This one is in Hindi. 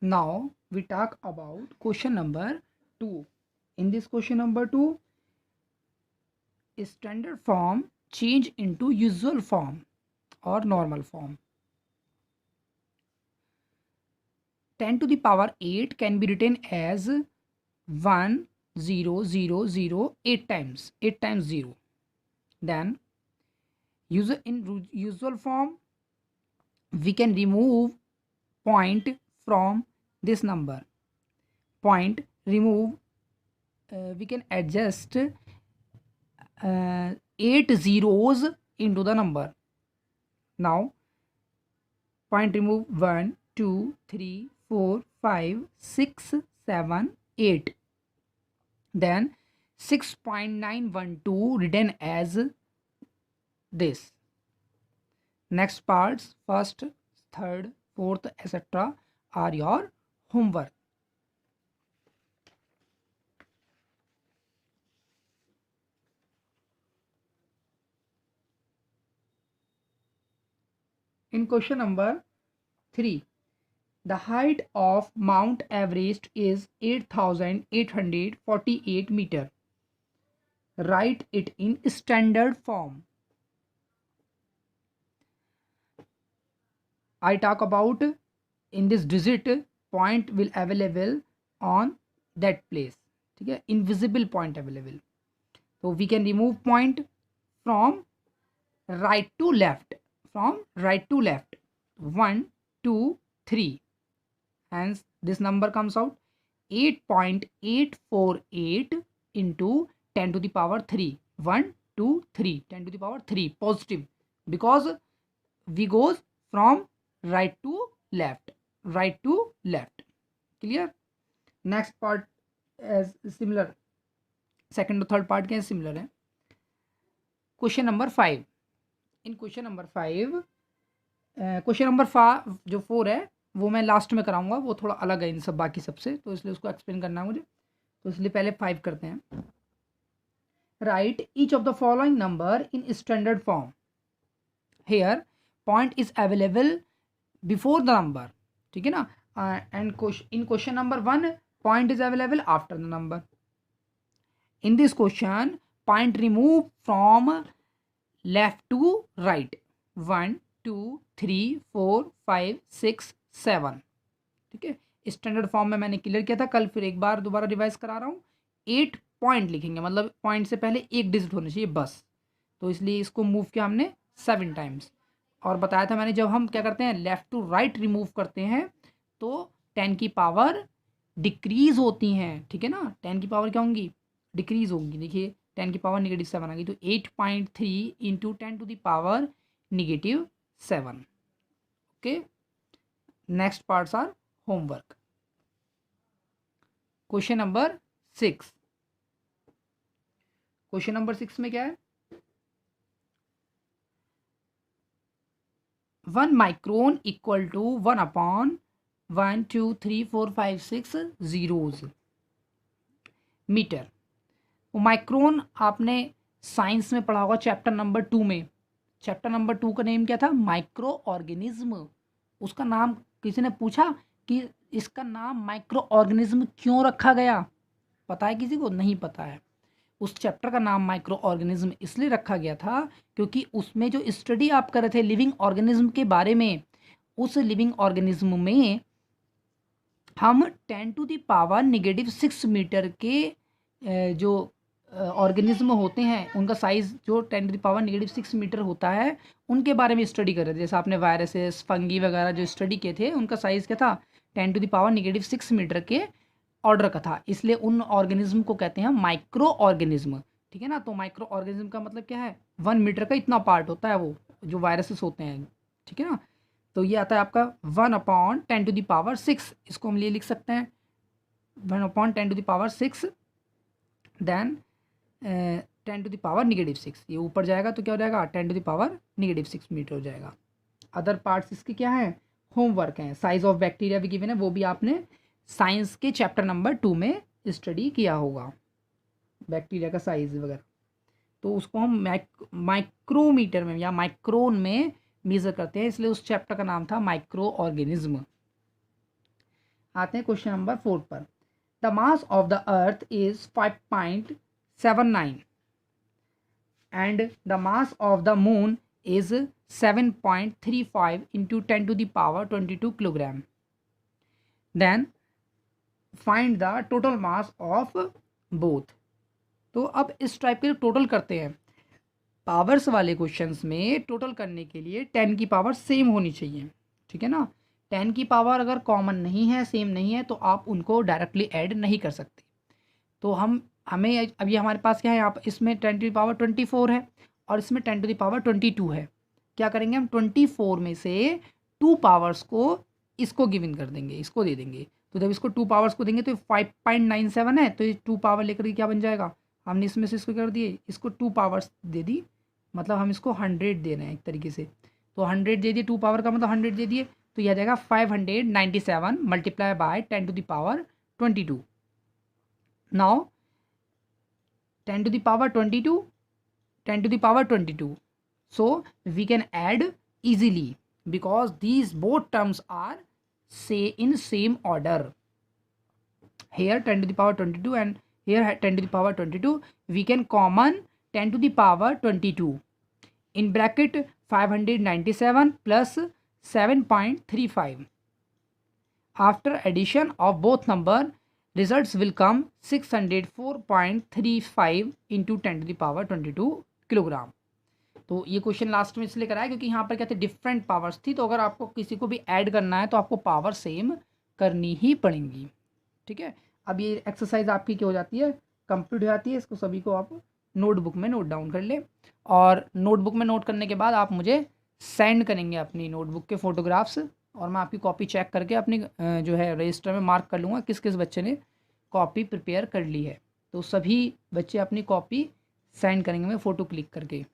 Now we talk about question number 2. In this question number 2, standard form change into usual form or normal form. 10 to the power 8 can be written as 1 0 0 0 8 times 0. Then in usual form we can remove point from this number. Point remove, we can adjust 8 zeros into the number. Now point remove 1 2 3 4 5 6 7 8. Then 6.912 written as this. Next parts, first, third, fourth, etc. are your homework. In question number 3, the height of Mount Everest is 8,848 meter. Write it in standard form. I talk about in this digit point will available on that place. ठीक है, invisible point available. So we can remove point from right to left. From right to left. 1 2 3. Hence this number comes out 8.848 into 10 to the power 3. 1 2 3. 10 to the power 3 positive, because we goes from right to left. Right to left. Clear? Next part as similar. Second और थर्ड पार्ट के सिमिलर है. Question number 5. इन क्वेश्चन नंबर 5, क्वेश्चन नंबर 5 जो 4 है वो मैं लास्ट में कराऊंगा, वो थोड़ा अलग है इन सब बाकी सबसे, तो इसलिए उसको एक्सप्लेन करना है मुझे, तो इसलिए पहले 5 करते हैं. Right each of the following number in standard form. Here point is available before the number. ठीक है ना. And in question number 1 point is available after the number. In this question, point remove from left to right. 1 2 3 4 5 6 7. ठीक है. स्टैंडर्ड फॉर्म में मैंने क्लियर किया था कल, फिर एक बार दोबारा रिवाइज करा रहा हूँ. 8 पॉइंट लिखेंगे, मतलब पॉइंट से पहले एक डिजिट होना चाहिए बस, तो इसलिए इसको मूव किया हमने 7 टाइम्स. और बताया था मैंने जब हम क्या करते हैं लेफ्ट टू राइट रिमूव करते हैं तो 10 की पावर डिक्रीज होती हैं. ठीक है ना. 10 की पावर क्या होंगी, डिक्रीज होंगी. देखिए 10 की पावर -7 आ गई, तो 8.3 into 10 to the power -7. Okay. Next parts are homework. Question number 6. Question number 6 में क्या है, 1 micron equal to 1 upon 1 2 3 4 5 6 zeros metre. Micron आपने साइंस में पढ़ा होगा चैप्टर नंबर 2 में. चैप्टर नंबर 2 का नेम क्या था, माइक्रो ऑर्गेनिज्म. उसका नाम किसी ने पूछा कि इसका नाम माइक्रो ऑर्गेनिज्म क्यों रखा गया, पता है किसी को? नहीं पता है. उस चैप्टर का नाम माइक्रो ऑर्गेनिज्म इसलिए रखा गया था क्योंकि उसमें जो स्टडी आप कर रहे थे लिविंग ऑर्गेनिज्म के बारे में, उस लिविंग ऑर्गेनिज्म में हम 10 टू द पावर -6 मीटर के जो ऑर्गेनिज्म होते हैं उनका साइज़ जो 10 टू द पावर -6 मीटर होता है उनके बारे में स्टडी कर रहे थे. जैसे आपने वायरसेस फंगी वगैरह जो स्टडी किए थे उनका साइज़ क्या था, 10 टू द पावर -6 मीटर के ऑर्डर का था. इसलिए उन ऑर्गेनिज्म को कहते हैं माइक्रो ऑर्गेनिज्म. ठीक है ना. तो माइक्रो ऑर्गेनिज्म का मतलब क्या है, 1 मीटर का इतना पार्ट होता है वो जो वायरसेस होते हैं. ठीक है ना. तो ये आता है आपका 1 अपॉन 10 टू द पावर 6. इसको हम लिए लिख सकते हैं 1 upon 10 to the power 6. Then 10 to the power -6. ये ऊपर जाएगा तो क्या हो जाएगा, 10 टू द पावर -6 मीटर हो जाएगा. अदर पार्ट्स इसके क्या हैं, होमवर्क हैं. साइज ऑफ बैक्टीरिया भी गिवन है, वो भी आपने साइंस के चैप्टर नंबर 2 में स्टडी किया होगा, बैक्टीरिया का साइज वगैरह. तो उसको हम माइक्रोमीटर में या माइक्रोन में मेज़र करते हैं, इसलिए उस चैप्टर का नाम था माइक्रो ऑर्गेनिज्म. आते हैं क्वेश्चन नंबर 4 पर। The mass of the earth is 5.79 and the mass of the moon is 7.35 into 10 to the power 22 kilogram. Then find the total mass of both. तो अब इस टाइप के टोटल करते हैं। पावर्स वाले क्वेश्चंस में टोटल करने के लिए 10 की पावर सेम होनी चाहिए, ठीक है ना। 10 की पावर अगर कॉमन नहीं है, सेम नहीं है, तो आप उनको डायरेक्टली ऐड नहीं कर सकते। तो हमें अभी हमारे पास क्या है, यहाँ पर इसमें 10 टू द पावर 24 है और इसमें 10 टू द पावर 22 है। क्या करेंगे हम, 24 में से 2 पावर्स को इसको गिवन कर देंगे, इसको दे देंगे। तो जब इसको 2 पावर्स को देंगे तो 5.97 है, तो ये 2 पावर लेकर के क्या बन जाएगा, हमने इसमें से इसको कर दिए, इसको 2 पावर्स दे दी, मतलब हम इसको 100 दे रहे हैं एक तरीके से। तो 100 दे दिए, 2 पावर का मतलब 100 दे दिए, तो यह जाएगा 597 multiply by 10 to the power 22। Now 10 to the power 22, 10 to the power 22. So we can add easily because these both terms are say in same order. Here 10 to the power 22 and here 10 to the power 22. We can common 10 to the power 22. In bracket 597 plus 7.35. After addition of both number, results will come 604.35 into 10 to the power 22 kilogram. तो ये क्वेश्चन लास्ट में इसलिए कराया क्योंकि यहाँ पर क्या थे, डिफरेंट पावर्स थी, तो अगर आपको किसी को भी ऐड करना है तो आपको पावर सेम करनी ही पड़ेंगी, ठीक है। अब ये एक्सरसाइज आपकी क्या हो जाती है, कंप्लीट हो जाती है। इसको सभी को आप नोटबुक में नोट डाउन कर ले और नोटबुक में नोट करने के बाद आप मुझे सेंड करेंगे अपनी नोटबुक के फ़ोटोग्राफ्स और मैं आपकी कॉपी चेक करके अपनी जो है रजिस्टर में मार्क कर लूँगा किस किस बच्चे ने कॉपी प्रिपेयर कर ली है। तो सभी बच्चे अपनी कॉपी सेंड करेंगे मैं फ़ोटो क्लिक करके।